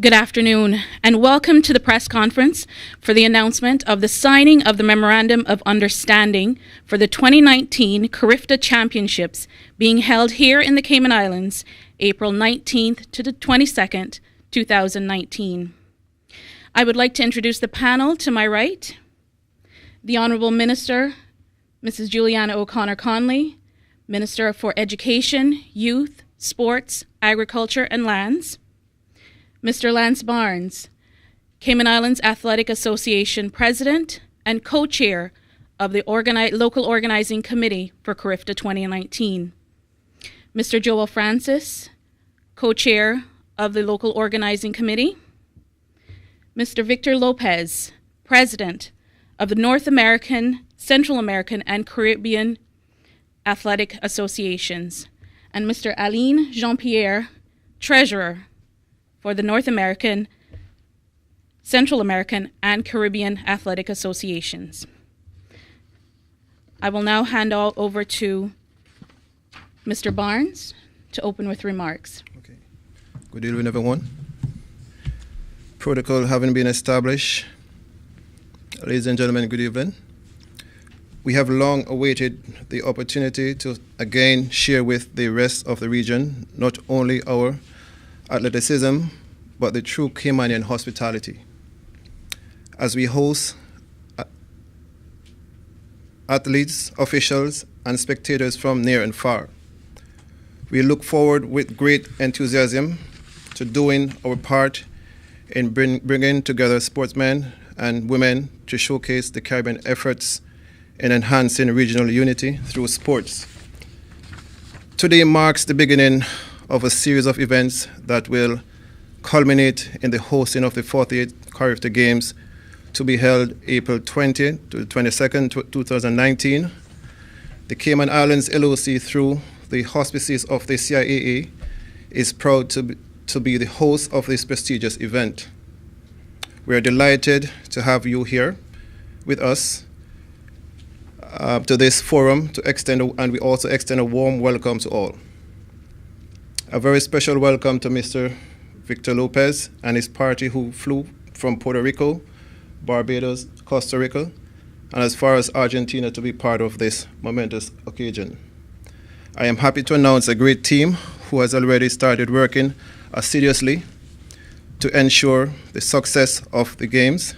Good afternoon, and welcome to the press conference for the announcement of the signing of the Memorandum of Understanding for the 2019 Carifta Championships being held here in the Cayman Islands, April 19th to the 22nd, 2019. I would like to introduce the panel to my right, the Honourable Minister, Mrs. Juliana O'Connor-Conley, Minister for Education, Youth, Sports, Agriculture and Lands, Mr. Lance Barnes, Cayman Islands Athletic Association President and Co-Chair of the Local Organizing Committee for Carifta 2019. Mr. Joel Francis, Co-Chair of the Local Organizing Committee. Mr. Victor Lopez, President of the North American, Central American, and Caribbean Athletic Associations. And Mr. Aline Jean-Pierre, Treasurer for the North American, Central American, and Caribbean Athletic Associations. I will now hand over to Mr. Barnes to open with remarks. Okay. Good evening, everyone. Protocol having been established. Ladies and gentlemen, good evening. We have long awaited the opportunity to again share with the rest of the region not only our athleticism, but the true Caymanian hospitality. As we host athletes, officials, and spectators from near and far, we look forward with great enthusiasm to doing our part in bringing together sportsmen and women to showcase the Caribbean efforts in enhancing regional unity through sports. Today marks the beginning of a series of events that will culminate in the hosting of the 48th Carifta Games to be held April 20 to the 22nd, 2019. The Cayman Islands LOC, through the auspices of the CIAA, is proud to be the host of this prestigious event. We are delighted to have you here with us to this forum and we also extend a warm welcome to all. A very special welcome to Mr. Victor Lopez and his party who flew from Puerto Rico, Barbados, Costa Rica, and as far as Argentina to be part of this momentous occasion. I am happy to announce a great team who has already started working assiduously to ensure the success of the games.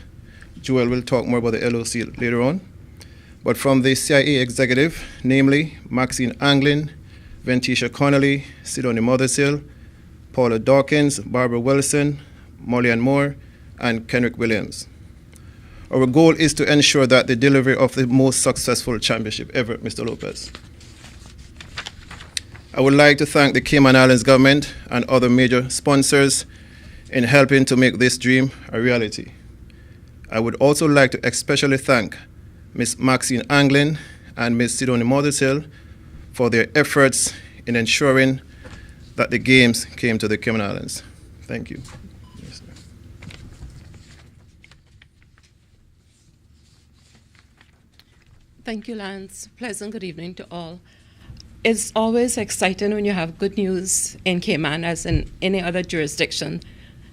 Joel will talk more about the LOC later on. But from the CIA executive, namely Maxine Anglin, Ventisha Connolly, Sidonie Mothersill, Paula Dawkins, Barbara Wilson, Molly Ann Moore, and Kenrick Williams. Our goal is to ensure that the delivery of the most successful championship ever, Mr. Lopez. I would like to thank the Cayman Islands government and other major sponsors in helping to make this dream a reality. I would also like to especially thank Ms. Maxine Anglin and Ms. Sidonie Mothersill for their efforts in ensuring that the games came to the Cayman Islands. Thank you. Yes, thank you, Lance. Pleasant good evening to all. It's always exciting when you have good news in Cayman as in any other jurisdiction.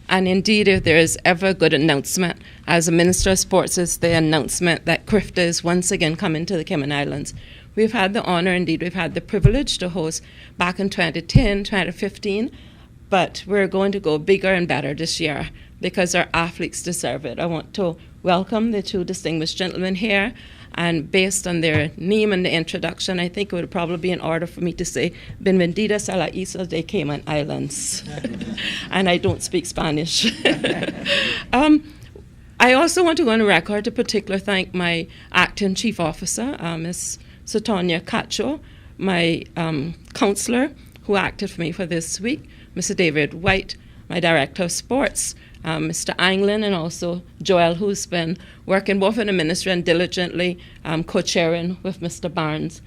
And indeed, if there is ever a good announcement, as a Minister of Sports, is the announcement that Carifta is once again coming to the Cayman Islands. We've had the honor, indeed, we've had the privilege to host back in 2010, 2015, but we're going to go bigger and better this year because our athletes deserve it. I want to welcome the two distinguished gentlemen here, and based on their name and the introduction, I think it would probably be in order for me to say, Bienvenidas a la Isla de Cayman Islands. And I don't speak Spanish. I also want to go on the record to particularly thank my acting chief officer, Ms. Sotonia Cacho, my counselor who acted for me for this week, Mr. David White, my director of sports, Mr. Anglin, and also Joel, who's been working both in the ministry and diligently co-chairing with Mr. Barnes.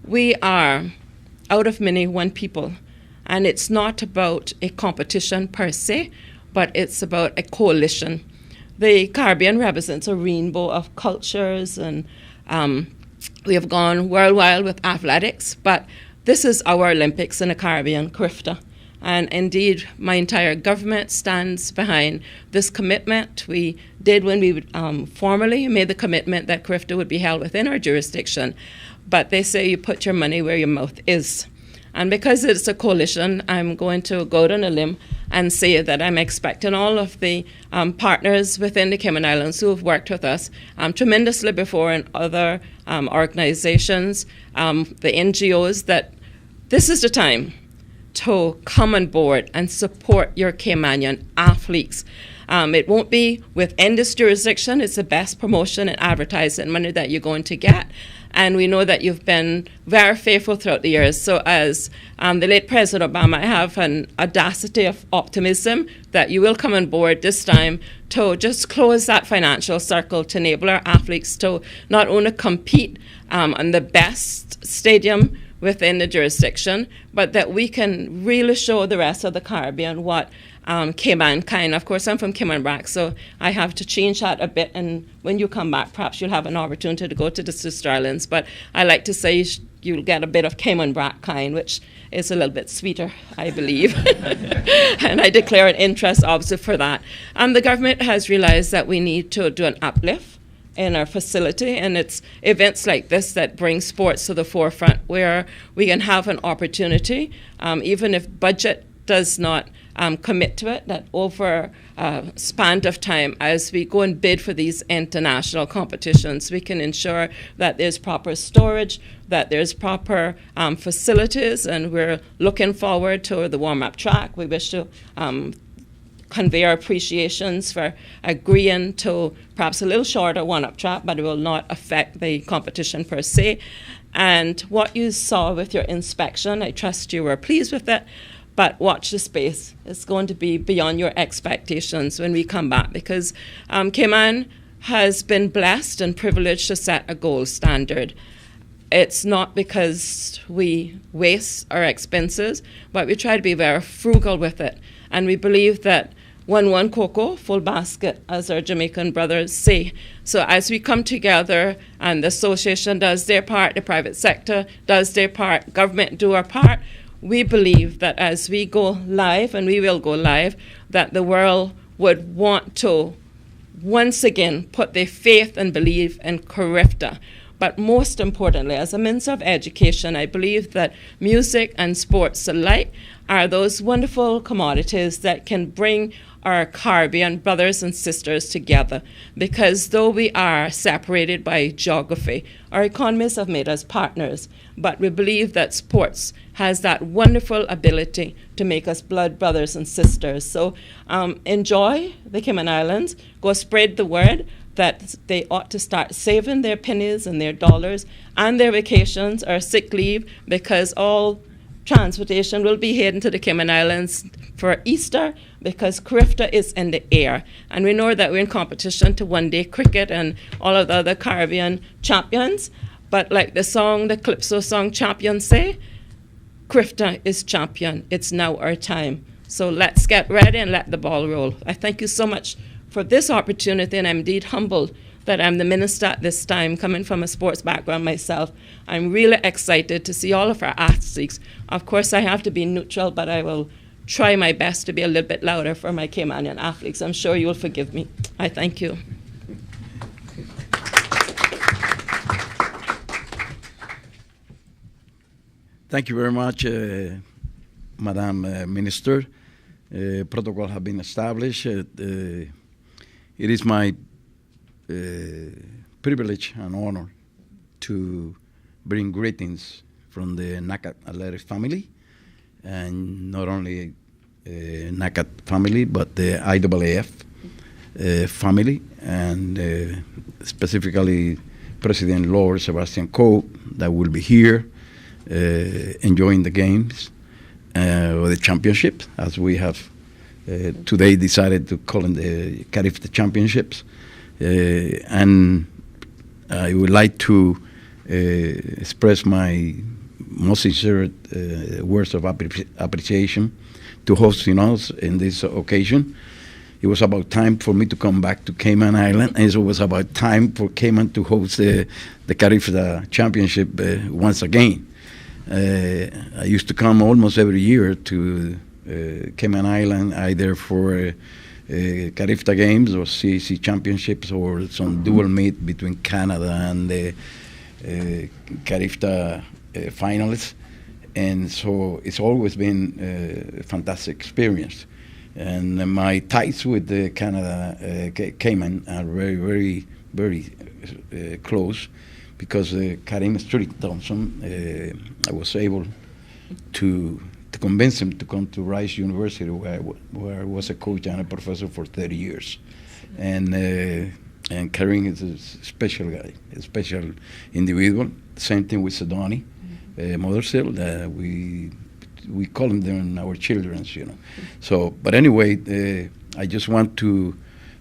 We are, out of many, one people, and it's not about a competition per se, but it's about a coalition. The Caribbean represents a rainbow of cultures, and we have gone worldwide with athletics, but this is our Olympics in the Caribbean, Carifta. And indeed, my entire government stands behind this commitment. We did when we formally made the commitment that Carifta would be held within our jurisdiction. But they say you put your money where your mouth is. And because it's a coalition, I'm going to go out on a limb and say that I'm expecting all of the partners within the Cayman Islands who have worked with us tremendously before and other organizations, the NGOs, that this is the time to come on board and support your Caymanian athletes. It won't be within this jurisdiction. It's the best promotion and advertising money that you're going to get. And we know that you've been very faithful throughout the years. So as the late President Obama, I have an audacity of optimism that you will come on board this time to just close that financial circle to enable our athletes to not only compete on the best stadium within the jurisdiction, but that we can really show the rest of the Caribbean what Cayman kind. Of course, I'm from Cayman Brac, so I have to change that a bit. And when you come back, perhaps you'll have an opportunity to go to the sister islands. But I like to say you'll get a bit of Cayman Brac kind, which is a little bit sweeter, I believe. And I declare an interest, obviously, for that. The government has realized that we need to do an uplift in our facility, and it's events like this that bring sports to the forefront, where we can have an opportunity, even if budget does not commit to it, that over a span of time, as we go and bid for these international competitions, we can ensure that there's proper storage, that there's proper facilities, and we're looking forward to the warm-up track. We wish to convey our appreciations for agreeing to perhaps a little shorter one-up track, but it will not affect the competition per se. And what you saw with your inspection, I trust you were pleased with it, but watch the space. It's going to be beyond your expectations when we come back, because Cayman has been blessed and privileged to set a gold standard. It's not because we waste our expenses, but we try to be very frugal with it. And we believe that one cocoa, full basket, as our Jamaican brothers say. So as we come together and the association does their part, the private sector does their part, government do our part, we believe that as we go live, and we will go live, that the world would want to once again put their faith and belief in Carifta. But most importantly, as a Minister of Education, I believe that music and sports alike are those wonderful commodities that can bring our Caribbean brothers and sisters together. Because though we are separated by geography, our economies have made us partners. But we believe that sports has that wonderful ability to make us blood brothers and sisters. So enjoy the Cayman Islands. Go spread the word that they ought to start saving their pennies and their dollars and their vacations or sick leave, because all transportation will be heading to the Cayman Islands for Easter, because Carifta is in the air. And we know that we're in competition to one-day cricket and all of the other Caribbean champions. But like the song, the Calypso song Champions say, Carifta is champion. It's now our time. So let's get ready and let the ball roll. I thank you so much for this opportunity, and I'm indeed humbled that I'm the minister at this time, coming from a sports background myself. I'm really excited to see all of our athletes. Of course, I have to be neutral, but I will try my best to be a little bit louder for my Caymanian athletes. I'm sure you'll forgive me. I thank you. Thank you very much, Madam Minister. Protocol have been established. It is my privilege and honor to bring greetings from the NACAT Athletic family, and not only NACAT family, but the IAAF family, and specifically President Lord Sebastian Coe, that will be here enjoying the games or the championship, as we have today decided to call them the Carifta Championships. And I would like to express my most sincere words of appreciation to hosting us in this occasion. It was about time for me to come back to Cayman Island, and it was about time for Cayman to host the Carifta Championship once again. I used to come almost every year to Cayman Island, either for Carifta games or CAC championships, or some dual meet between Canada and the Carifta finalists. And so it's always been a fantastic experience. And my ties with the Canada, Cayman, are very, very, very close, because Karim Street Thompson, I was able to convince him to come to Rice University, where I was a coach and a professor for 30 years. And Karim is a special guy, a special individual. Same thing with Sedoni, Mothersill. We call them our children, you know. So, but anyway, I just want to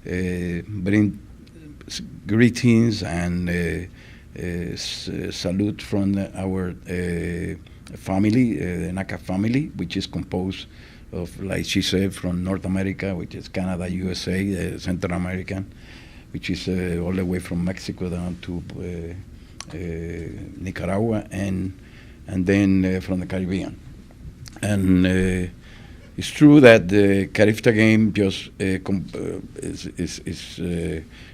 bring greetings and salute from our family, the Naka family, which is composed of, like she said, from North America, which is Canada, USA, Central American, which is all the way from Mexico down to Nicaragua, and then from the Caribbean. And it's true that the Carifta game just is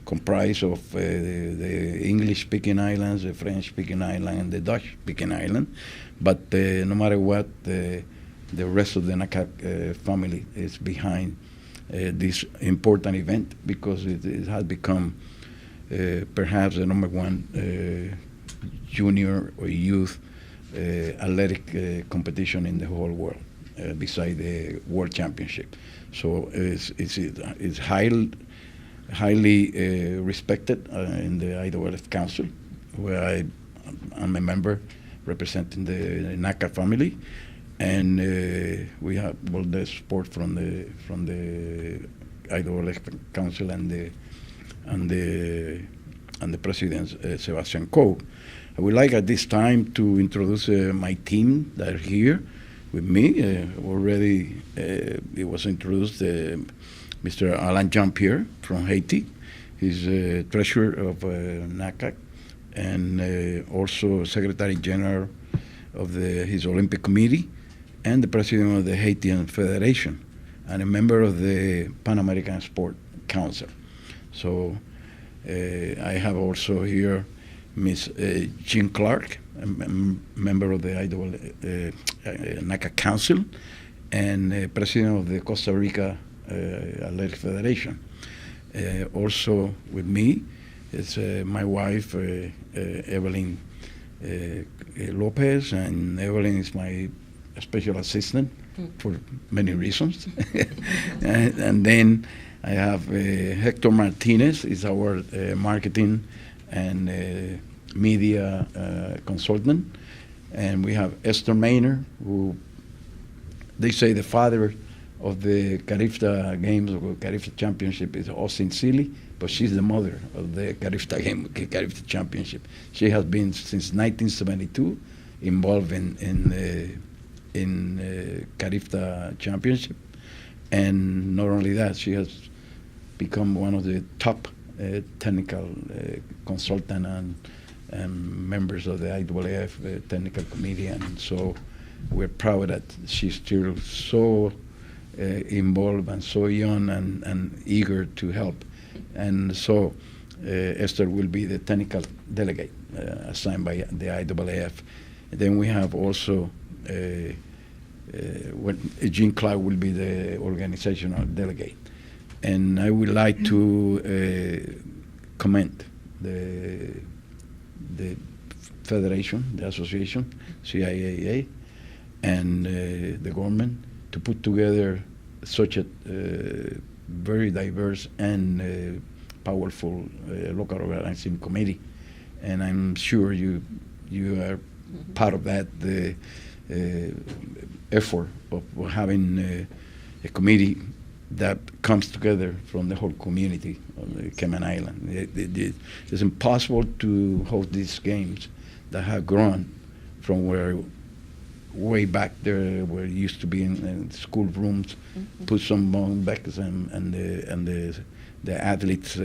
comprised of the English-speaking islands, the French-speaking island, and the Dutch-speaking island. But no matter what, the rest of the Naka family is behind this important event, because it has become perhaps the number one junior or youth athletic competition in the whole world, beside the World Championship. So it's highly respected in the IWF Council, where I'm a member representing the Naka family, and we have the support from the IWF Council and the President Sebastian Coe. I would like at this time to introduce my team that are here with me. Already it was introduced, Mr. Alain Jean-Pierre from Haiti. He's treasurer of NACAC, and also Secretary General of his Olympic Committee, and the President of the Haitian Federation, and a member of the Pan American Sport Council. So I have also here Ms. Jean Clark, a member of the NACA Council, and President of the Costa Rica Athletic Federation. Also with me is my wife, Evelyn Lopez, and Evelyn is my special assistant for many reasons. and then I have Hector Martinez, is our marketing and media consultant, and we have Esther Maynard, who they say the father of the Carifta games or Carifta championship is Austin Seeley, but she's the mother of the Carifta game, Carifta championship. She has been since 1972 involved in Carifta championship, and not only that, she has become one of the top technical consultant and members of the IAAF technical committee, and so we're proud that she's still so involved and so young and eager to help. And so Esther will be the technical delegate assigned by the IAAF. And then we have also Jean Clark will be the organizational delegate. And I would like to commend the federation, the association, CIAA, and the government to put together such a very diverse and powerful local organizing committee. And I'm sure you are part of that effort of having a committee that comes together from the whole community of the Cayman Island. It's impossible to host these games that have grown from where way back there, where it used to be in school rooms, put some bone backs and the athletes,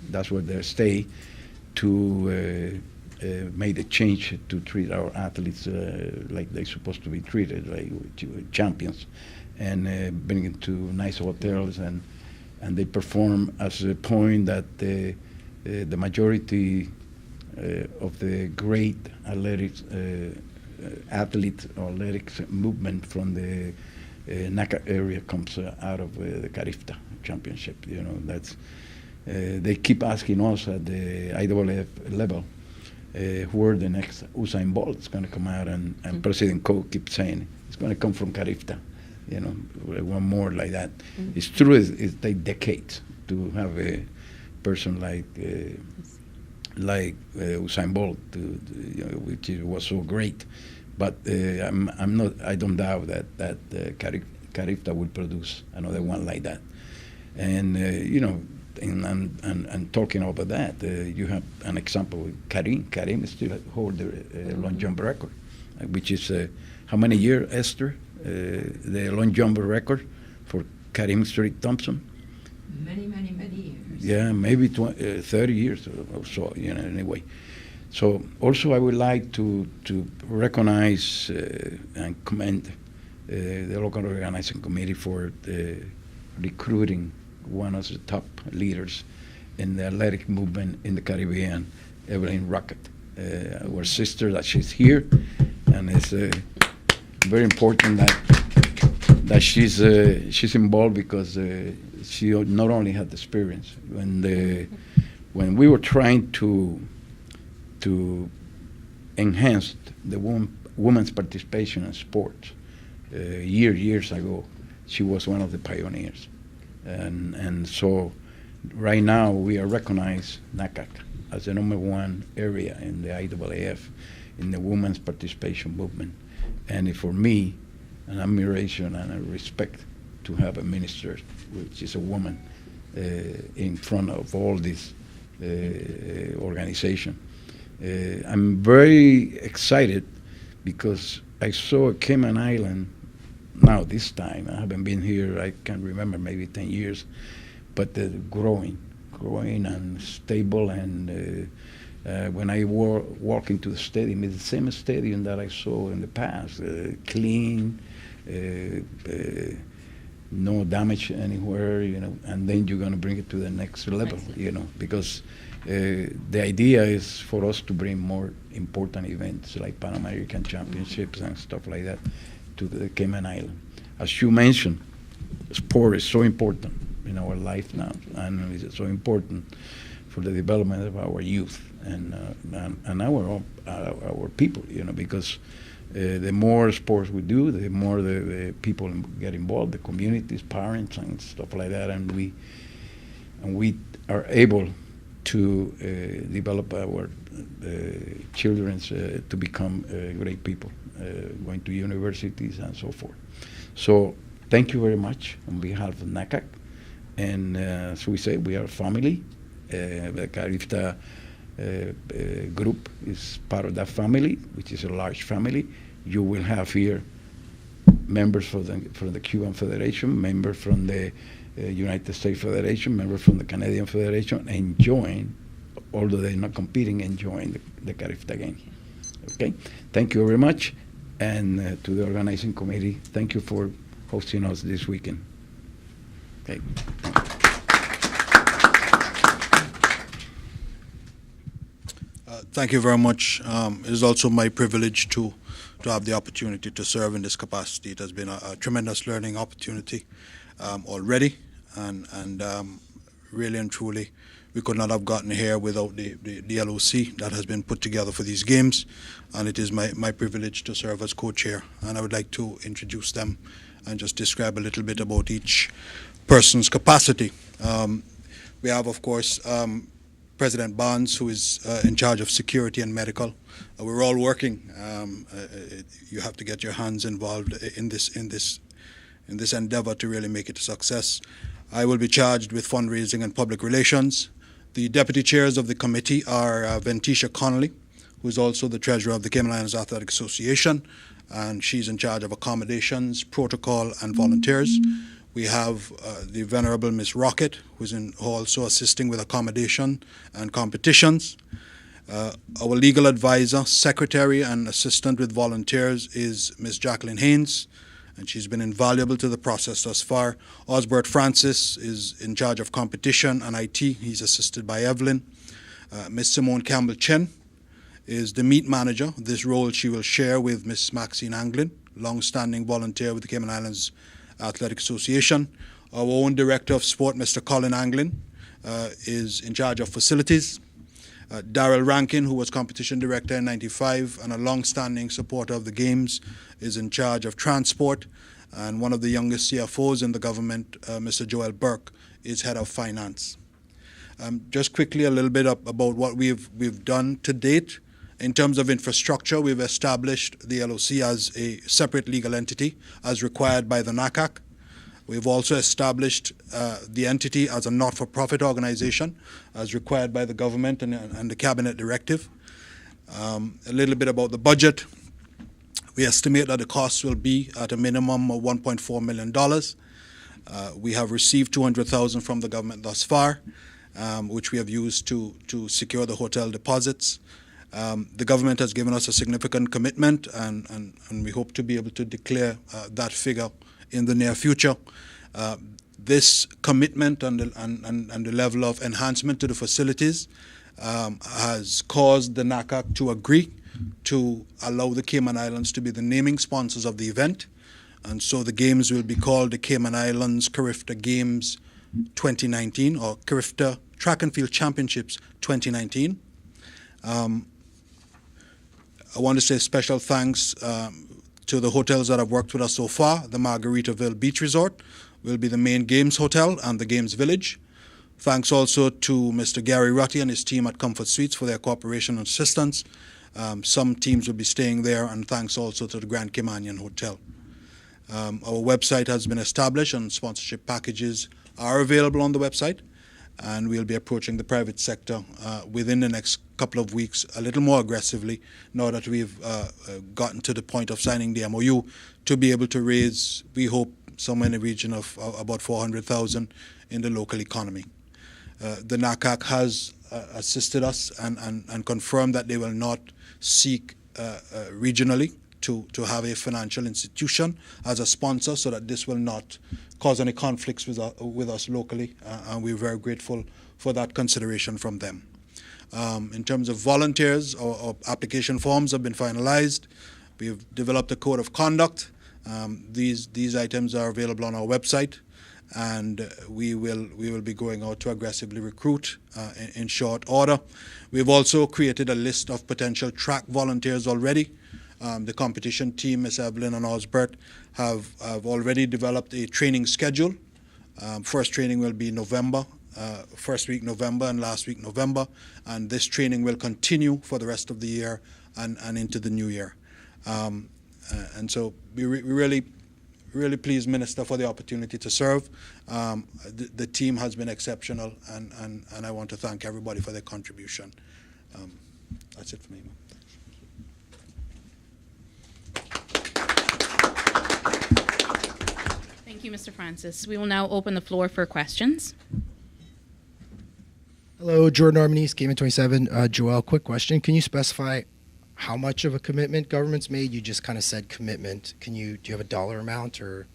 that's where they stay, to made a change to treat our athletes like they're supposed to be treated, like champions, and bring them to nice hotels, and they perform as a point that the majority of the great athletics movement from the NACA area comes out of the Carifta championship. That's they keep asking us at the IAAF level where the next Usain Bolt is going to come out, and President Koch keeps saying it's going to come from Carifta. One more like that. It's true. It takes decades to have a person like Usain Bolt, which was so great. But I'm not. I don't doubt that Carifta will produce another one like that. And and talking about that, you have an example with Karim. Karim still holds the long jump record, which is how many years, Esther? The long jump record for Karim Street Thompson. Many years. Yeah, maybe 30 years or so. Anyway. So also I would like to recognize and commend the local organizing committee for recruiting one of the top leaders in the athletic movement in the Caribbean, Evelyn Rocket, our sister, that she's here, and it's very important that she's involved, because she not only had the experience when we were trying to enhance the women's participation in sports years ago. She was one of the pioneers, and so right now we are recognized NACAC as the #1 area in the IAAF in the women's participation movement, and for me, an admiration and a respect to have a minister, which is a woman, in front of all this organization. I'm very excited because I saw Cayman Island now this time. I haven't been here, I can't remember, maybe 10 years, but growing and stable. And when I walk into the stadium, it's the same stadium that I saw in the past, clean, no damage anywhere, and then you're going to bring it to the next level, because the idea is for us to bring more important events like Pan American Championships and stuff like that to the Cayman Island. As you mentioned, sport is so important in our life now, and it's so important for the development of our youth and our people, because the more sports we do, the more the people get involved, the communities, parents, and stuff like that, and we are able to develop our children to become great people, going to universities and so forth. So thank you very much on behalf of NACAC. And as we say, we are a family. The Carifta group is part of that family, which is a large family. You will have here members from the Cuban Federation, members from the United States Federation, members from the Canadian Federation, enjoying, although they're not competing, enjoying the Carifta game. Okay, thank you very much, and to the organizing committee, thank you for hosting us this weekend. Okay. Thank you very much. It is also my privilege to have the opportunity to serve in this capacity. It has been a tremendous learning opportunity already, and really and truly, we could not have gotten here without the LOC that has been put together for these games, and it is my privilege to serve as co-chair. And I would like to introduce them and just describe a little bit about each person's capacity. We have, of course, President Barnes, who is in charge of security and medical. We're all working. You have to get your hands involved in this endeavor to really make it a success. I will be charged with fundraising and public relations. The deputy chairs of the committee are Ventisha Connolly, who is also the treasurer of the Cayman Islands Athletic Association, and she's in charge of accommodations, protocol, and volunteers. We have the Venerable Miss Rocket, who's also assisting with accommodation and competitions. Our legal advisor, secretary, and assistant with volunteers is Ms. Jacqueline Haynes, and she's been invaluable to the process thus far. Osbert Francis is in charge of competition and IT. He's assisted by Evelyn. Ms. Simone Campbell-Chen is the meet manager. This role she will share with Ms. Maxine Anglin, long-standing volunteer with the Cayman Islands Athletic Association. Our own director of sport, Mr. Colin Anglin, is in charge of facilities. Daryl Rankin, who was competition director in '95 and a long-standing supporter of the games, is in charge of transport. And one of the youngest CFOs in the government, Mr. Joel Burke, is head of finance. Just quickly a little bit about what we've done to date. In terms of infrastructure, we've established the LOC as a separate legal entity as required by the NACAC. We've also established the entity as a not-for-profit organization as required by the government and the cabinet directive. A little bit about the budget. We estimate that the costs will be at a minimum of $1.4 million. We have received $200,000 from the government thus far, which we have used to secure the hotel deposits. The government has given us a significant commitment, and we hope to be able to declare that figure in the near future. This commitment and the level of enhancement to the facilities has caused the NACAC to agree to allow the Cayman Islands to be the naming sponsors of the event. And so the games will be called the Cayman Islands Carifta Games 2019, or Carifta Track and Field Championships 2019. I want to say special thanks to the hotels that have worked with us so far. The Margaritaville Beach Resort will be the main games hotel and the games village. Thanks also to Mr. Gary Rutty and his team at Comfort Suites for their cooperation and assistance. Some teams will be staying there, and thanks also to the Grand Caymanian Hotel. Our website has been established and sponsorship packages are available on the website, and we'll be approaching the private sector within the next couple of weeks a little more aggressively now that we've gotten to the point of signing the MOU to be able to raise, we hope, somewhere in the region of about $400,000 in the local economy. The NACAC has assisted us and confirmed that they will not seek regionally to have a financial institution as a sponsor, so that this will not cause any conflicts with us locally, and we're very grateful for that consideration from them. In terms of volunteers, our application forms have been finalized. We've developed a code of conduct. These items are available on our website, and we will be going out to aggressively recruit in short order. We've also created a list of potential track volunteers already. The competition team, Ms. Evelyn and Osbert, have already developed a training schedule. First training will be November, first week November and last week November, and this training will continue for the rest of the year and into the new year. And so we really pleased, Minister, for the opportunity to serve. The team has been exceptional, and I want to thank everybody for their contribution. That's it for me. Thank you, Mr. Francis. We will now open the floor for questions. Hello, Jordan Armanese, Cayman 27. Joelle, quick question. Can you specify how much of a commitment government's made? You just kind of said commitment. Do you have a dollar amount or?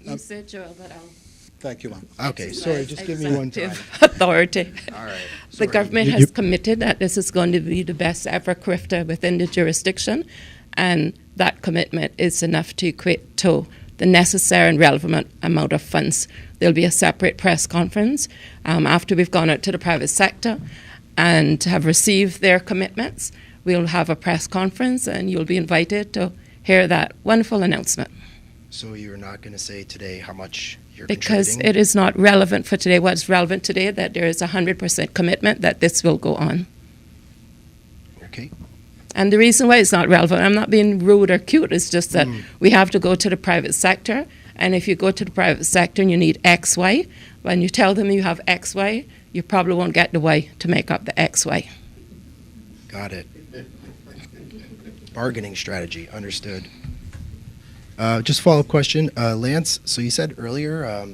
You said, Joel, but I'll. Thank you, ma'am. Okay, sorry, just give me one time. Authority. All right. The government has committed that this is going to be the best ever Carifta within the jurisdiction, and that commitment is enough to equate to the necessary and relevant amount of funds. There'll be a separate press conference after we've gone out to the private sector and have received their commitments. We'll have a press conference, and you'll be invited to hear that wonderful announcement. So you're not going to say today how much you're Because contributing? it is not relevant for today. What's relevant today, that there is 100% commitment that this will go on. Okay. And the reason why it's not relevant, I'm not being rude or cute, it's just that we have to go to the private sector. And if you go to the private sector and you need X, Y, when you tell them you have X, Y, you probably won't get the Y to make up the X, Y. Got it. Bargaining strategy, understood. Just follow-up question. Lance, so you said earlier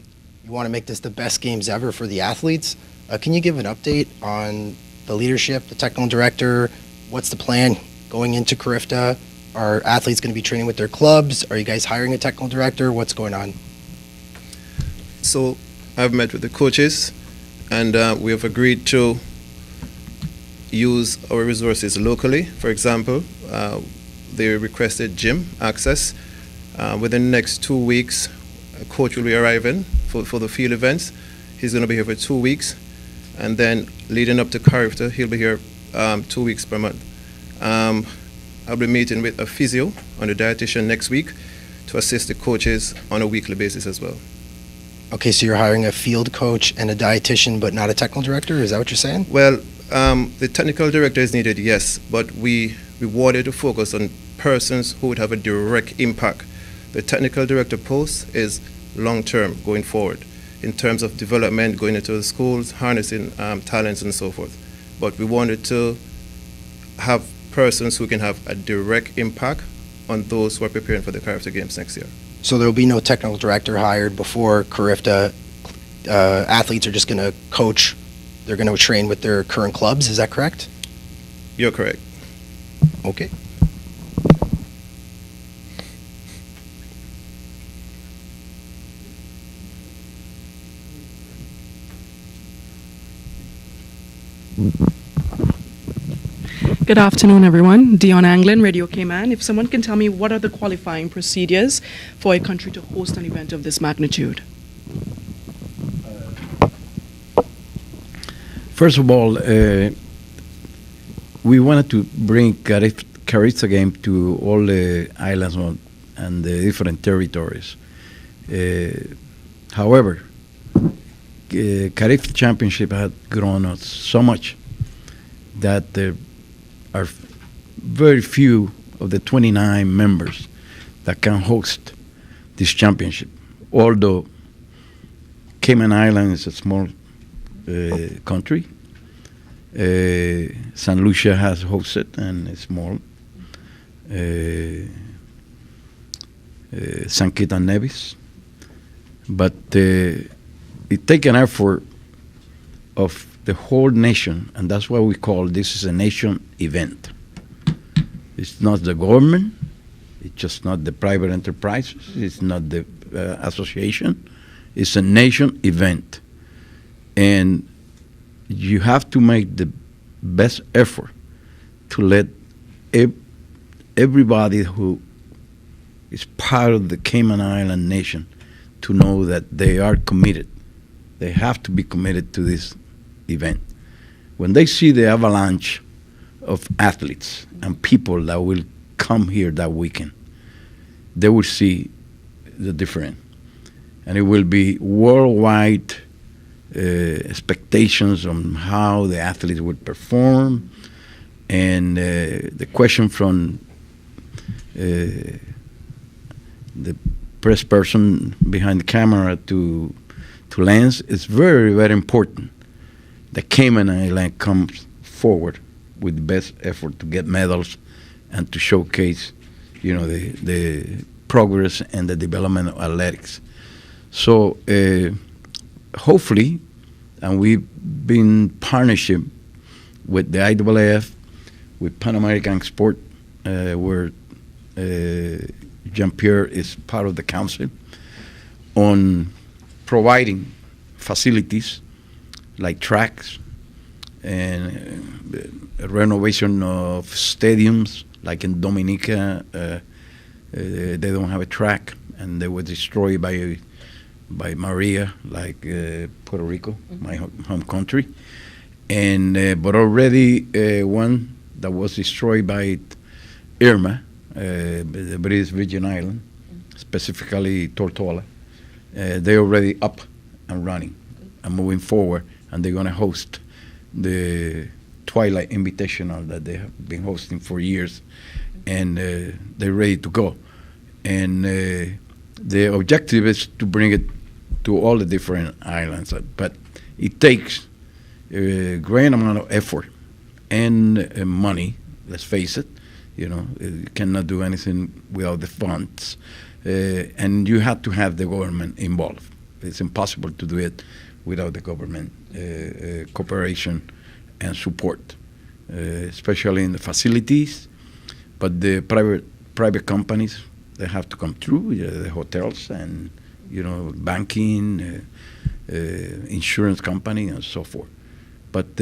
you want to make this the best games ever for the athletes. Can you give an update on the leadership, the technical director, what's the plan going into Carifta? Are athletes going to be training with their clubs? Are you guys hiring a technical director? What's going on? So I've met with the coaches, and we have agreed to use our resources locally. For example, they requested gym access. Within the next 2 weeks, a coach will be arriving for the field events. He's going to be here for 2 weeks, and then leading up to Carifta, he'll be here 2 weeks per month. I'll be meeting with a physio and a dietitian next week to assist the coaches on a weekly basis as well. Okay, so you're hiring a field coach and a dietitian, but not a technical director? Is that what you're saying? Well, the technical director is needed, yes, but we wanted to focus on persons who would have a direct impact. The technical director post is long-term going forward in terms of development, going into the schools, harnessing talents and so forth. But we wanted to have persons who can have a direct impact on those who are preparing for the Carifta Games next year. So there will be no technical director hired before Carifta. Athletes are just going to coach. They're going to train with their current clubs. Is that correct? You're correct. Okay. Good afternoon, everyone. Dion Anglin, Radio Cayman. If someone can tell me what are the qualifying procedures for a country to host an event of this magnitude? First of all, we wanted to bring Carifta game to all the islands and the different territories. However, Carifta Championship had grown us so much that there are very few of the 29 members that can host this championship. Although Cayman Island is a small country, St. Lucia has hosted and it's small. St. Kitts and Nevis, but it takes an effort of the whole nation, and that's why we call this is a nation event. It's not the government, it's just not the private enterprises, it's not the association, it's a nation event. And you have to make the best effort to let everybody who is part of the Cayman Island nation to know that they are committed. They have to be committed to this event. When they see the avalanche of athletes and people that will come here that weekend, they will see the difference. And it will be worldwide expectations on how the athletes would perform. And the question from the press person behind the camera to Lance is very, very important. The Cayman Island comes forward with the best effort to get medals and to showcase, the progress and the development of athletics. So hopefully, and we've been partnership with the IAAF, with Pan American Sport, where Jean-Pierre is part of the council, on providing facilities like tracks and renovation of stadiums, like in Dominica, they don't have a track, and they were destroyed by Maria, like Puerto Rico, my home country, and but already one that was destroyed by Irma, the British Virgin Island, specifically Tortola. They're already up and running and moving forward, and they're going to host the Twilight Invitational that they have been hosting for years, and they're ready to go. And the objective is to bring it to all the different islands, but it takes a great amount of effort and money, let's face it. You cannot do anything without the funds, and you have to have the government involved. It's impossible to do it without the government cooperation and support, especially in the facilities. But the private companies, they have to come through, the hotels and banking, insurance company, and so forth. But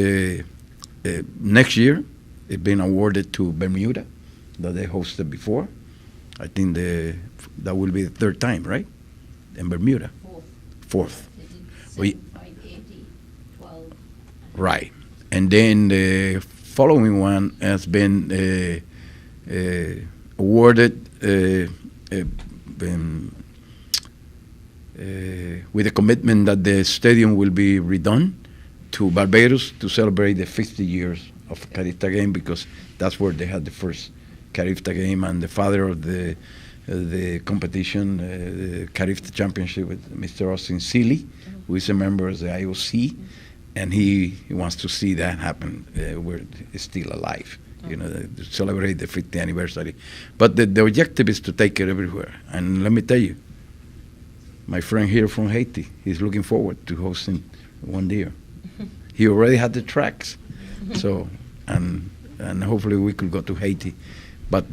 next year, it's been awarded to Bermuda, that they hosted before. I think that will be the third time, right? In Bermuda. Fourth. We, 12. right. And then the following one has been awarded with a commitment that the stadium will be redone to Barbados to celebrate the 50 years of Carifta game, because that's where they had the first Carifta game, and the father of the competition, the Carifta Championship, with Mr. Austin Seeley, who is a member of the IOC, and he wants to see that happen where it's still alive, to celebrate the 50th anniversary. But the objective is to take it everywhere. And let me tell you, my friend here from Haiti, he's looking forward to hosting one year. He already had the tracks, so and hopefully we could go to Haiti. But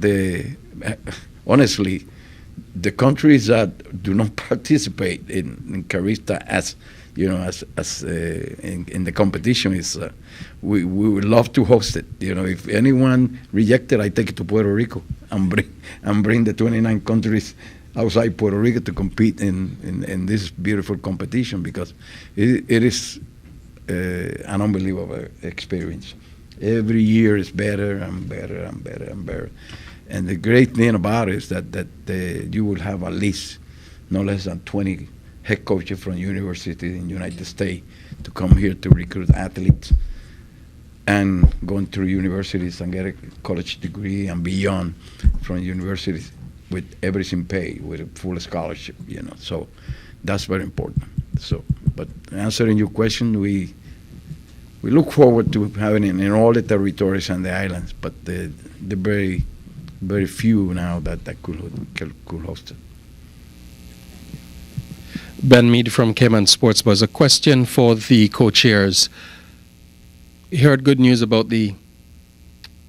honestly, the countries that do not participate in Carifta as in the competition is we would love to host it. If anyone rejected, I take it to Puerto Rico and bring the 29 countries outside Puerto Rico to compete in this beautiful competition, because it is an unbelievable experience. Every year is better and better and better and better. And the great thing about it is that you will have at least no less than 20 head coaches from universities in the United States to come here to recruit athletes, and going through universities and get a college degree and beyond from universities with everything paid, with a full scholarship, So that's very important. So, but answering your question, we look forward to having it in all the territories and the islands, but the very, very few now that could host it. Ben Mead from Cayman Sports Buzz. A question for the co-chairs. You heard good news about the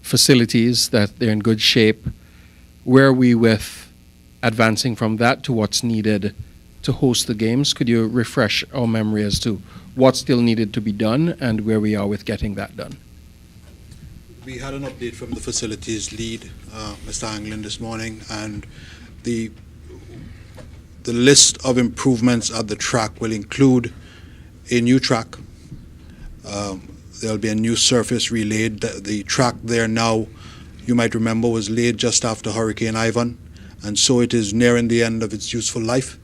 facilities, that they're in good shape. Where are we with advancing from that to what's needed to host the games? Could you refresh our memory as to what still needed to be done and where we are with getting that done? We had an update from the facilities lead, Mr. Anglin, this morning, and the list of improvements at the track will include a new track. There'll be a new surface relaid. The track there now, you might remember, was laid just after Hurricane Ivan, and so it is nearing the end of its useful life.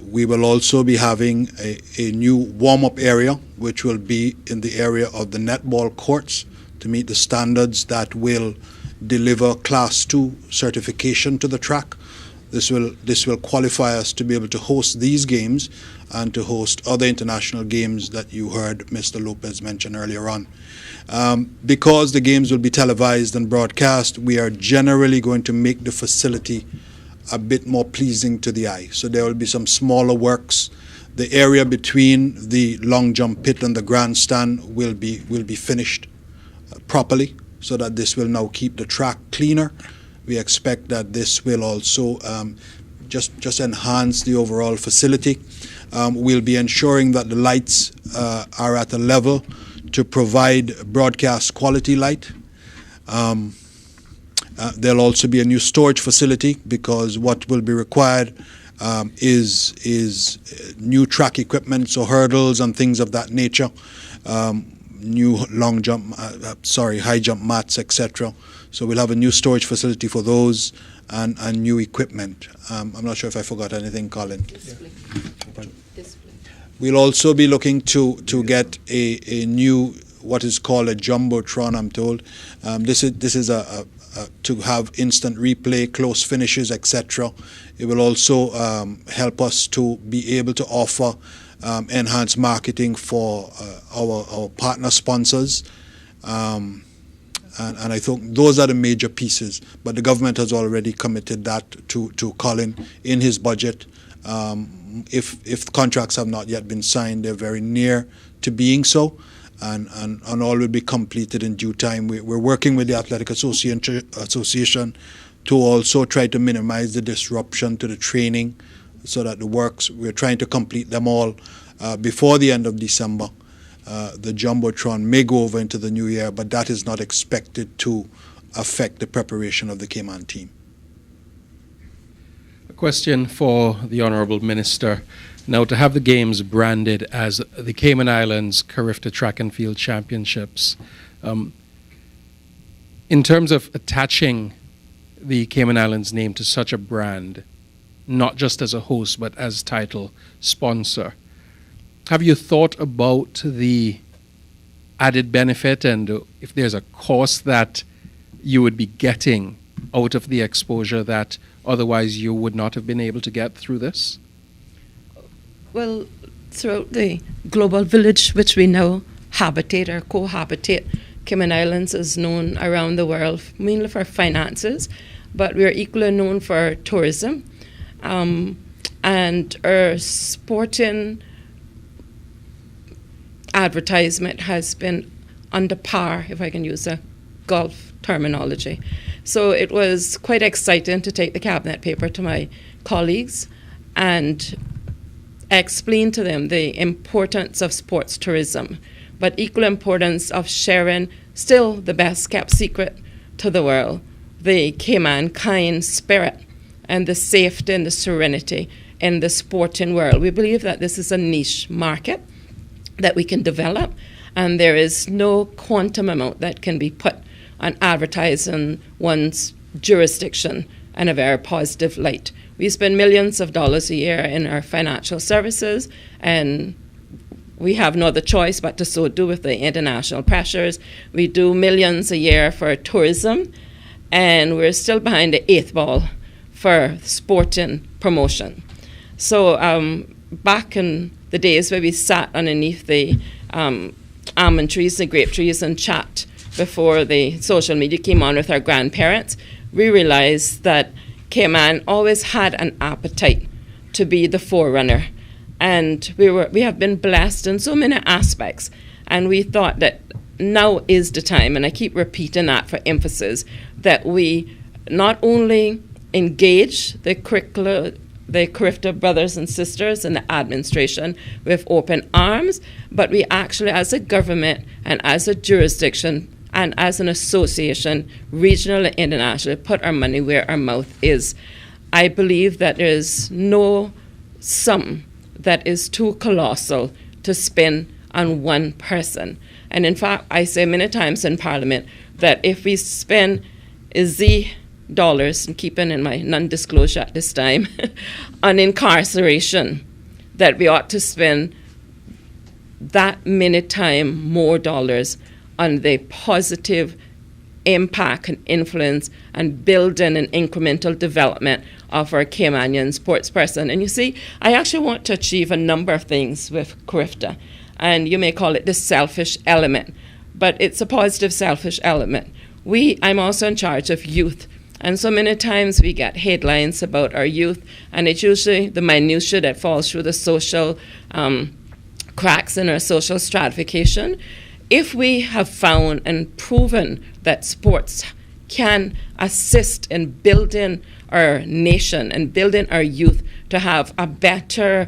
We will also be having a new warm-up area, which will be in the area of the netball courts to meet the standards that will deliver Class 2 certification to the track. This will qualify us to be able to host these games and to host other international games that you heard Mr. Lopez mention earlier on. Because the games will be televised and broadcast, we are generally going to make the facility a bit more pleasing to the eye. So there will be some smaller works. The area between the long jump pit and the grandstand will be finished properly, so that this will now keep the track cleaner. We expect that this will also just enhance the overall facility. We'll be ensuring that the lights are at a level to provide broadcast quality light. There'll also be a new storage facility, because what will be required is new track equipment, so hurdles and things of that nature, new high jump mats, etc. So we'll have a new storage facility for those and new equipment. I'm not sure if I forgot anything, Colin. Display. We'll also be looking to get a new, what is called a jumbotron, I'm told. This is to have instant replay, close finishes, etc. It will also help us to be able to offer enhanced marketing for our partner sponsors. And I think those are the major pieces. But the government has already committed that to Colin in his budget. If contracts have not yet been signed, they're very near to being so. and all will be completed in due time. We're working with the Athletic Association to also try to minimize the disruption to the training so that we're trying to complete them all before the end of December. The Jumbotron may go over into the new year, but that is not expected to affect the preparation of the Cayman team. A question for the Honourable Minister. Now, to have the Games branded as the Cayman Islands Carifta Track and Field Championships, in terms of attaching the Cayman Islands name to such a brand, not just as a host but as title sponsor, have you thought about the added benefit and if there's a cost that you would be getting out of the exposure that otherwise you would not have been able to get through this? Well, throughout the global village, which we now habitate or cohabitate, Cayman Islands is known around the world mainly for finances, but we are equally known for tourism. And our sporting advertisement has been under par, if I can use a golf terminology. So it was quite exciting to take the cabinet paper to my colleagues and explain to them the importance of sports tourism, but equal importance of sharing still the best kept secret to the world, the Cayman kind spirit and the safety and the serenity in the sporting world. We believe that this is a niche market that we can develop, and there is no quantum amount that can be put on advertising one's jurisdiction in a very positive light. We spend millions of dollars a year in our financial services, and we have no other choice but to so do with the international pressures. We do millions a year for tourism, and we're still behind the eighth ball for sporting promotion. So back in the days where we sat underneath the almond trees, the grape trees, and chat before the social media came on with our grandparents, we realized that Cayman always had an appetite to be the forerunner. And we have been blessed in so many aspects. And we thought that now is the time, and I keep repeating that for emphasis, that we not only engage the Carifta brothers and sisters and the administration with open arms, but we actually, as a government and as a jurisdiction and as an association, regional and international, put our money where our mouth is. I believe that there is no sum that is too colossal to spend on one person. And in fact, I say many times in Parliament that if we spend $, and keeping in my non-disclosure at this time, on incarceration, that we ought to spend that many times more dollars on the positive impact and influence and building an incremental development of our Caymanian sports person. And you see, I actually want to achieve a number of things with Carifta, and you may call it the selfish element, but it's a positive selfish element. I'm also in charge of youth, and so many times we get headlines about our youth, and it's usually the minutiae that falls through the social cracks in our social stratification. If we have found and proven that sports can assist in building our nation and building our youth to have a better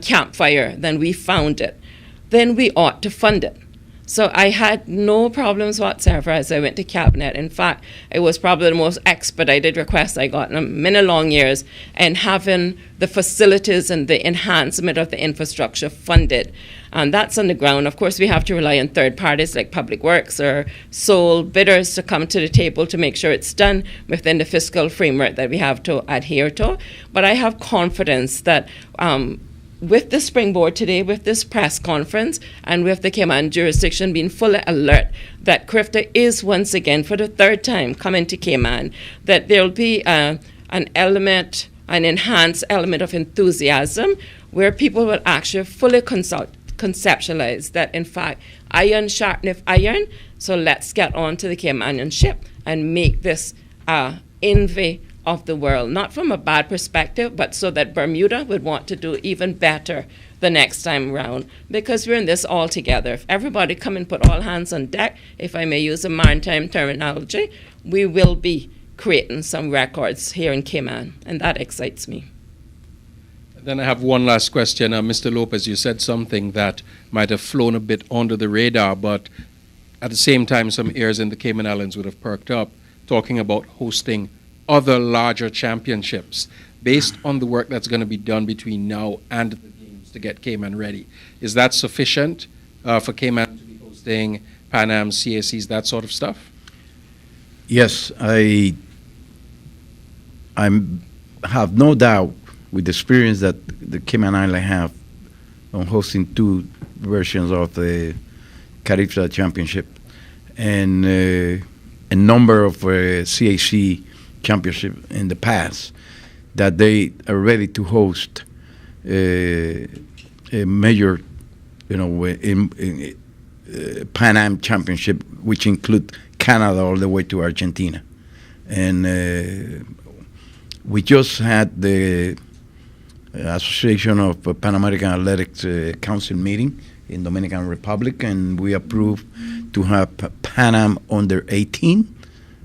campfire than we found it, then we ought to fund it. So I had no problems whatsoever as I went to Cabinet. In fact, it was probably the most expedited request I got in many long years, and having the facilities and the enhancement of the infrastructure funded. And that's on the ground. Of course, we have to rely on third parties like Public Works or sole bidders to come to the table to make sure it's done within the fiscal framework that we have to adhere to. But I have confidence that with the springboard today, with this press conference, and with the Cayman jurisdiction being fully alert that Carifta is once again, for the third time, coming to Cayman, that there will be an enhanced element of enthusiasm where people will actually fully conceptualize that, in fact, iron sharpeneth iron, so let's get on to the Caymanian ship and make this envy of the world, not from a bad perspective, but so that Bermuda would want to do even better the next time round, because we're in this all together. If everybody come and put all hands on deck, if I may use a maritime terminology, we will be creating some records here in Cayman, and that excites me. Then I have one last question. Mr. Lopez, you said something that might have flown a bit under the radar, but at the same time, some ears in the Cayman Islands would have perked up, talking about hosting other larger championships based on the work that's going to be done between now and the games to get Cayman ready. Is that sufficient for Cayman to be hosting Pan Am, CACs, that sort of stuff? Yes, I have no doubt with the experience that the Cayman Islands have on hosting two versions of the Carifta Championship and a number of CAC championship in the past, that they are ready to host a major, Pan Am Championship, which include Canada all the way to Argentina. And we just had the Association of Pan American Athletics Council meeting in Dominican Republic, and we approved to have Pan Am under 18,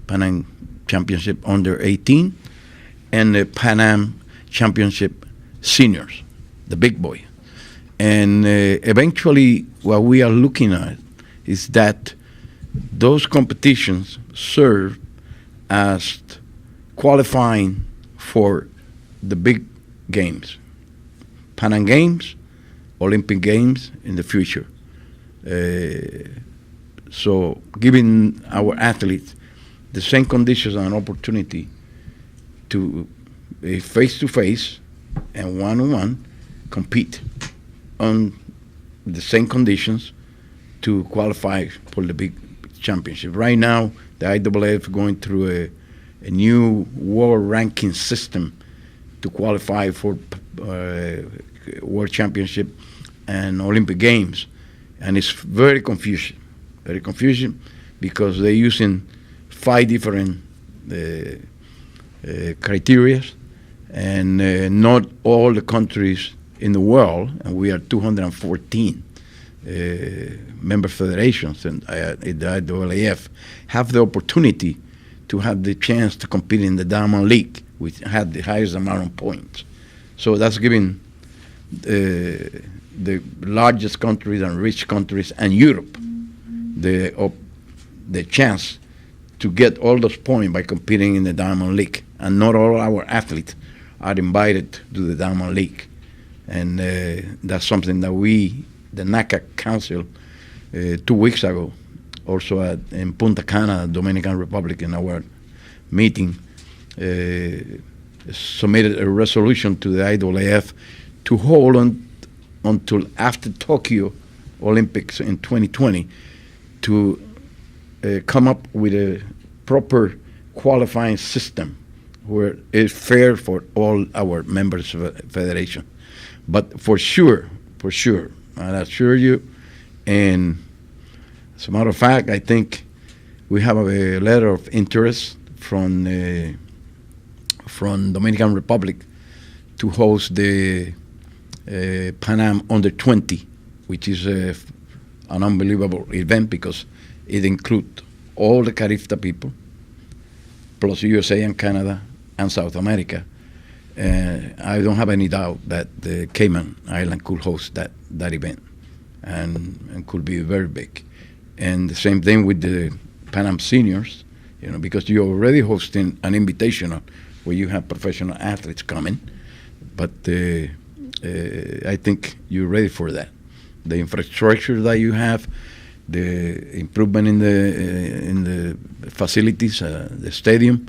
Pan Am Championship under 18, and the Pan Am Championship Seniors, the big boy. And eventually what we are looking at is that those competitions serve as qualifying for the big games, Pan Am Games, Olympic Games in the future. So giving our athletes the same conditions and opportunity to face-to-face and one-on-one compete on the same conditions to qualify for the big championship. Right now, the IAAF going through a new world ranking system to qualify for World Championship and Olympic Games, and it's very confusing because they're using 5 different criteria, and not all the countries in the world, and we are 214 member federations and the IAAF, have the opportunity to have the chance to compete in the Diamond League, which had the highest amount of points. So that's giving the largest countries and rich countries and Europe the chance to get all those points by competing in the Diamond League. And not all our athletes are invited to the Diamond League. And that's something that we, the NACA Council, 2 weeks ago, also in Punta Cana, Dominican Republic, in our meeting, submitted a resolution to the IAAF to hold on until after Tokyo Olympics in 2020 to come up with a proper qualifying system where it's fair for all our members of the federation. But for sure, I assure you, and as a matter of fact, I think we have a letter of interest from Dominican Republic to host the Pan Am Under 20, which is an unbelievable event because it includes all the Carifta people, plus USA and Canada and South America. I don't have any doubt that the Cayman Island could host that event and could be very big. And the same thing with the Pan Am Seniors, because you're already hosting an invitational where you have professional athletes coming. But I think you're ready for that. The infrastructure that you have, the improvement in the facilities, the stadium,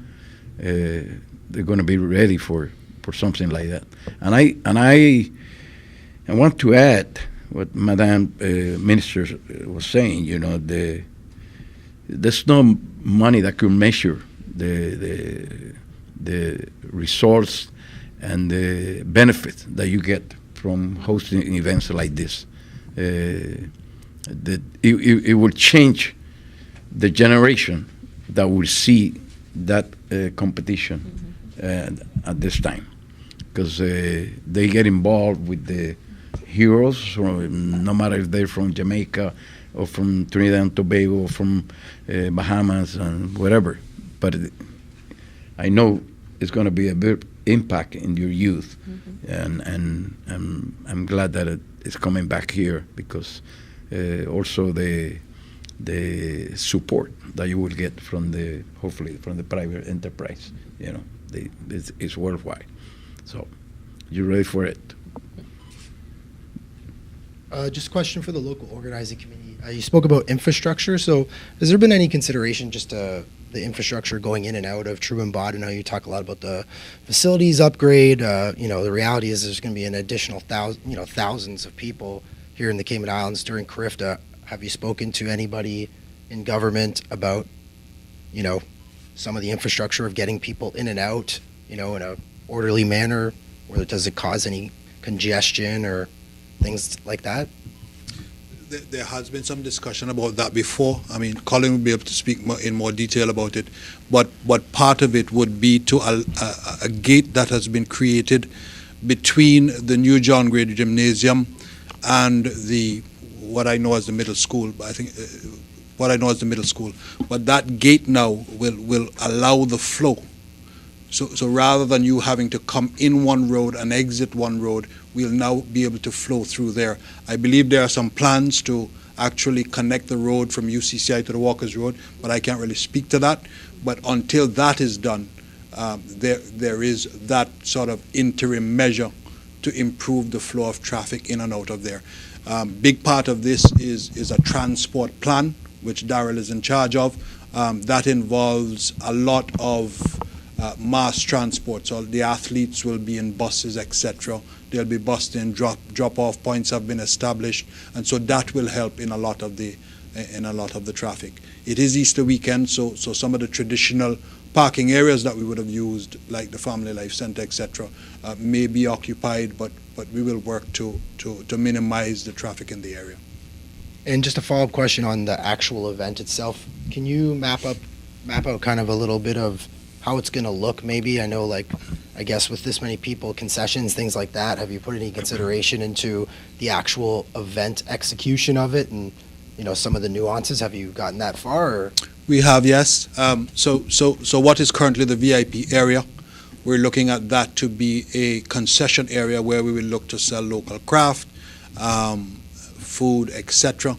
they're going to be ready for something like that. And I want to add what Madam Minister was saying. There's no money that could measure the results and the benefit that you get from hosting events like this. That it will change the generation that will see that competition at this time, because they get involved with the heroes, no matter if they're from Jamaica or from Trinidad and Tobago or from Bahamas and whatever. But I know it's going to be a big impact in your youth, and I'm glad that it's coming back here, because also the support that you will get from hopefully from the private enterprise, it's worldwide. So you're ready for it. Just a question for the local organizing committee. You spoke about infrastructure. So has there been any consideration just the infrastructure going in and out of Truman Bod? I know you talk a lot about the facilities upgrade. The reality is there's going to be an additional thousands of people here in the Cayman Islands during Carifta. Have you spoken to anybody in government about, some of the infrastructure of getting people in and out, in a orderly manner, or does it cause any congestion or things like that? There has been some discussion about that before. I mean, Colin will be able to speak in more detail about it, but part of it would be to a gate that has been created between the new John Gray Gymnasium and what I know as the middle school. But that gate now will allow the flow. So rather than you having to come in one road and exit one road, we'll now be able to flow through there. I believe there are some plans to actually connect the road from UCCI to the Walkers Road, but I can't really speak to that. But until that is done, there is that sort of interim measure to improve the flow of traffic in and out of there. Big part of this is a transport plan, which Darrell is in charge of. That involves a lot of mass transport. So the athletes will be in buses, etc. They'll be bussed in. Drop-off points have been established, and so that will help in a lot of the traffic. It is Easter weekend, so some of the traditional parking areas that we would have used, like the Family Life Center, etc., may be occupied, but we will work to minimize the traffic in the area. And just a follow-up question on the actual event itself. Can you map out kind of a little bit of how it's going to look? Maybe I know, I guess with this many people, concessions, things like that. Have you put any consideration into the actual event execution of it, and some of the nuances? Have you gotten that far? Or? We have, yes. So what is currently the VIP area? We're looking at that to be a concession area where we will look to sell local craft, food, etc.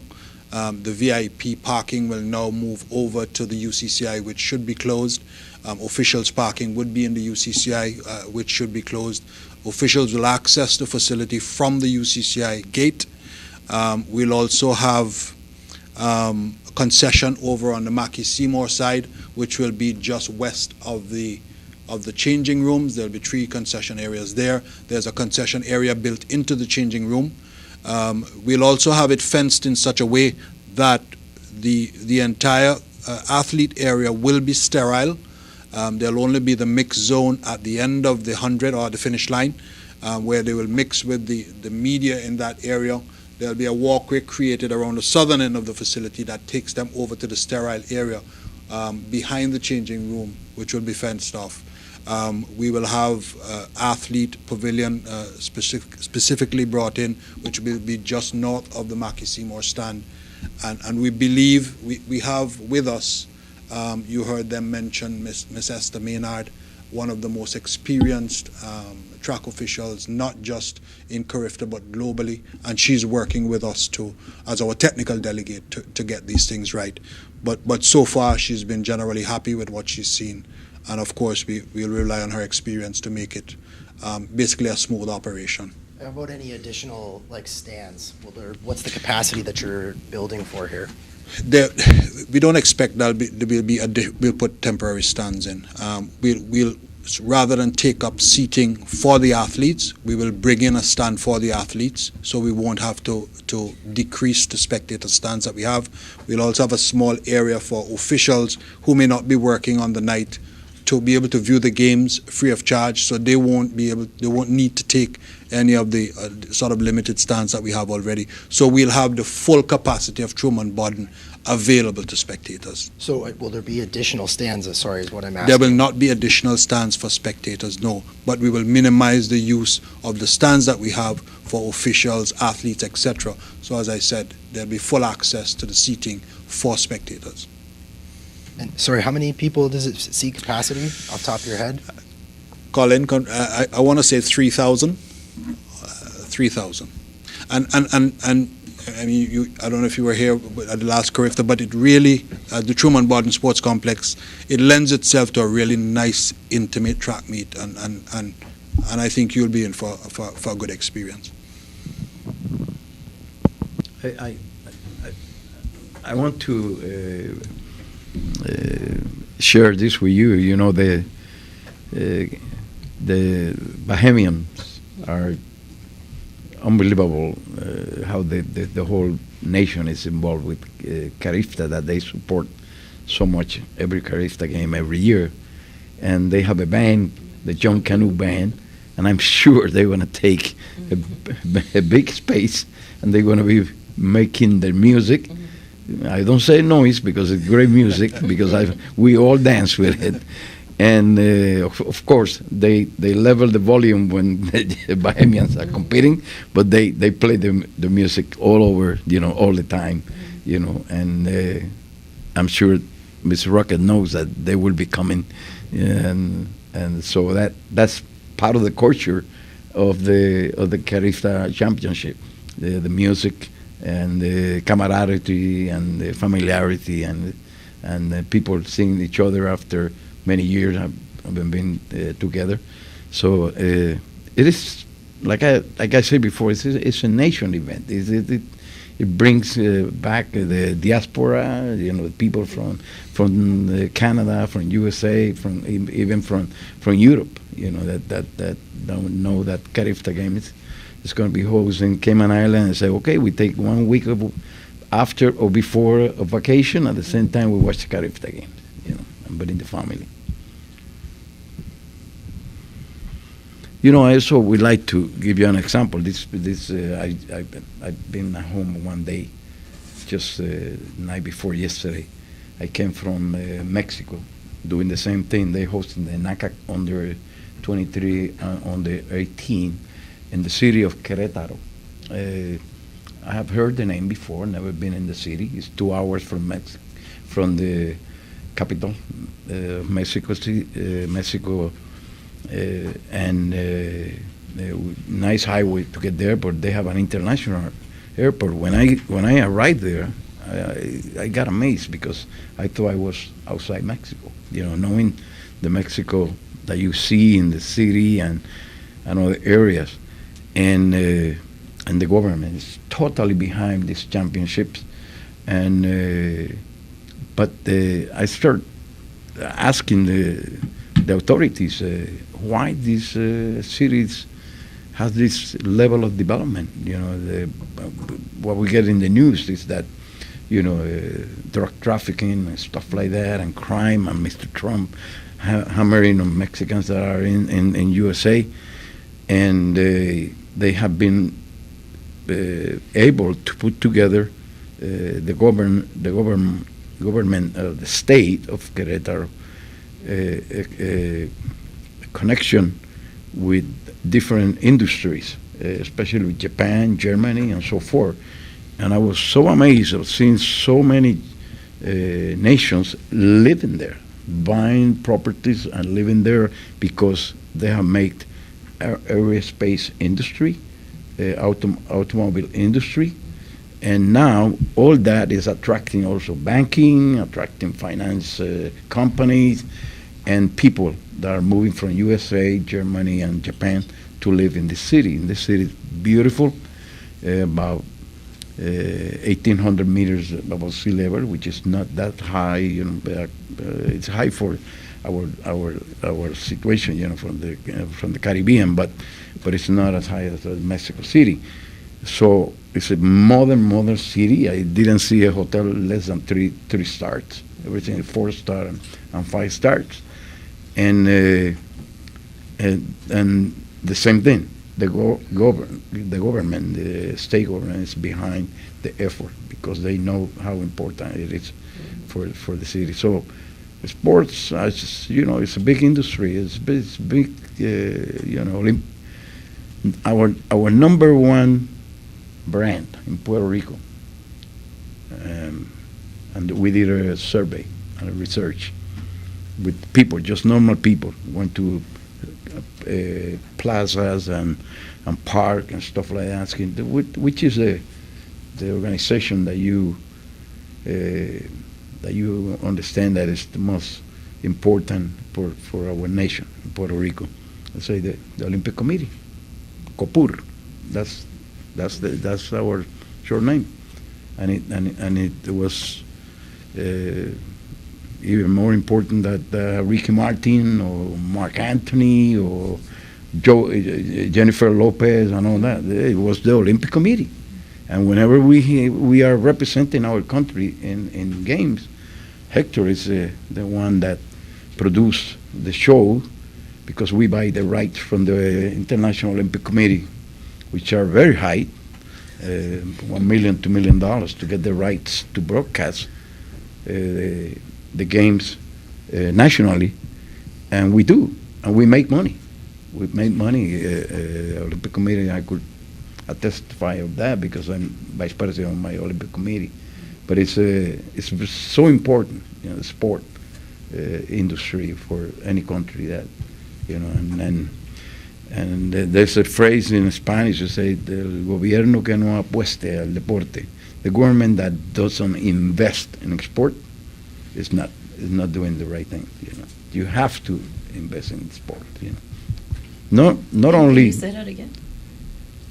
The VIP parking will now move over to the UCCI, which should be closed. Officials parking would be in the UCCI, which should be closed. Officials will access the facility from the UCCI gate. We'll also have concession over on the Mackie Seymour side, which will be just west of the changing rooms. There'll be 3 concession areas there. There's a concession area built into the changing room. We'll also have it fenced in such a way that the entire athlete area will be sterile. There'll only be the mix zone at the end of the 100 or the finish line, where they will mix with the media in that area. There'll be a walkway created around the southern end of the facility that takes them over to the sterile area behind the changing room, which will be fenced off. We will have athlete pavilion specifically brought in, which will be just north of the Mackie Seymour stand. And we believe we have with us, you heard them mention Miss Esther Maynard, one of the most experienced track officials, not just in Carifta but globally, and she's working with us as our technical delegate to get these things right. But so far she's been generally happy with what she's seen, and of course we'll rely on her experience to make it basically a smooth operation. How about any additional stands? What's the capacity that you're building for here? We don't expect we'll put temporary stands in. We'll rather than take up seating for the athletes, we will bring in a stand for the athletes, so we won't have to decrease the spectator stands that we have. We'll also have a small area for officials who may not be working on the night to be able to view the games free of charge, so they won't need to take any of the sort of limited stands that we have already. So we'll have the full capacity of Truman Bodden available to spectators. So will there be additional stands? Sorry, is what I'm asking. There will not be additional stands for spectators, no, but we will minimize the use of the stands that we have for officials, athletes, etc. So as I said, there'll be full access to the seating for spectators. And sorry, how many people does it seat capacity off the top of your head? Colin, I want to say 3,000. 3,000. And I mean, I don't know if you were here at the last Carifta, but it really, the Truman Bodden Sports Complex, it lends itself to a really nice, intimate track meet, and I think you'll be in for a good experience. I want to share this with you. You know, the Bahamians are unbelievable how the whole nation is involved with Carifta, that they support so much every Carifta game every year. And they have a band, the John Canoe Band, and I'm sure they're going to take a big space and they're going to be making their music. I don't say noise because it's great music, because we all dance with it. And of course, they level the volume when the Bahamians are competing, but they play the music all over, all the time, and I'm sure Ms. Rocket knows that they will be coming, and so that's part of the culture of the Carifta Championship, the music and the camaraderie and the familiarity and people seeing each other after many years have been together. So it is, like I said before, it's a nation event. It brings back the diaspora, the people from Canada, from USA, even from Europe, that don't know that Carifta game is going to be hosted in Cayman Island, and say, okay, we take 1 week after or before a vacation, at the same time we watch the Carifta games, but in the family. I also would like to give you an example. I've been at home one day, just the night before yesterday. I came from Mexico, doing the same thing. They hosted the NACAC under 23, under 18, in the city of Querétaro. I have heard the name before, never been in the city. It's 2 hours from the capital, Mexico City, Mexico. And nice highway to get there, but they have an international airport. When I arrived there, I got amazed because I thought I was outside Mexico. Knowing the Mexico that you see in the city and other areas, and the government is totally behind these championships. And but I started asking the authorities why these cities has this level of development. What we get in the news is that drug trafficking and stuff like that, and crime, and Mr. Trump hammering on Mexicans that are in USA, and they have been able to put together the government of the state of Querétaro, a connection with different industries, especially with Japan, Germany, and so forth. And I was so amazed of seeing so many nations living there, buying properties and living there, because they have made aerospace industry, automobile industry, and now all that is attracting also banking, attracting finance companies, and people that are moving from USA, Germany, and Japan to live in the city. And this city is beautiful, about 1,800 meters above sea level, which is not that high. It's high for our situation, from the Caribbean, but it's not as high as Mexico City. So it's a modern city. I didn't see a hotel less than three stars. Everything is 4-star and 5 stars. And the same thing, the government, the state government is behind the effort because they know how important it is for the city. So sports, it's a big industry. It's big. Our number one brand in Puerto Rico, and we did a survey and a research with people, just normal people, went to plazas and park and stuff like that, asking which is the organization that you understand that is the most important for our nation in Puerto Rico. I say the Olympic Committee, COPUR. That's our short name, and it was even more important that Ricky Martin or Mark Anthony or Jennifer Lopez and all that. It was the Olympic Committee, and whenever we are representing our country in games, Hector is the one that produced the show, because we buy the rights from the International Olympic Committee, which are very high, $1 million, $2 million to get the rights to broadcast the games nationally, and we do, and we make money. We make money. Olympic Committee, I could testify of that because I'm vice president of my Olympic Committee. But it's so important, the sport industry for any country that, and there's a phrase in Spanish you say, "El gobierno que no apueste al deporte." The government that doesn't invest in sport is not doing the right thing. You have to invest in sport. Not only. Can you say that again?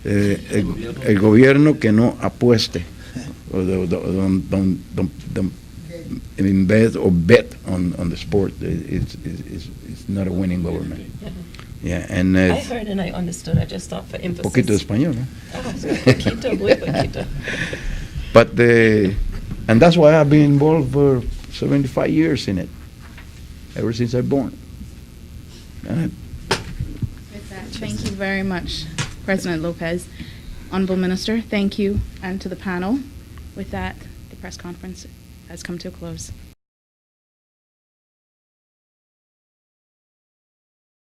El gobierno que no apueste or don't invest or bet on the sport it's not a winning government. Yeah, and I heard and I understood. I just thought for emphasis. Poquito de español, ¿no? Poquito, muy poquito. But and that's why I've been involved for 75 years in it, ever since I was born. With that, thank you very much, President Lopez. Honorable Minister, thank you, and to the panel. With that, the press conference has come to a close.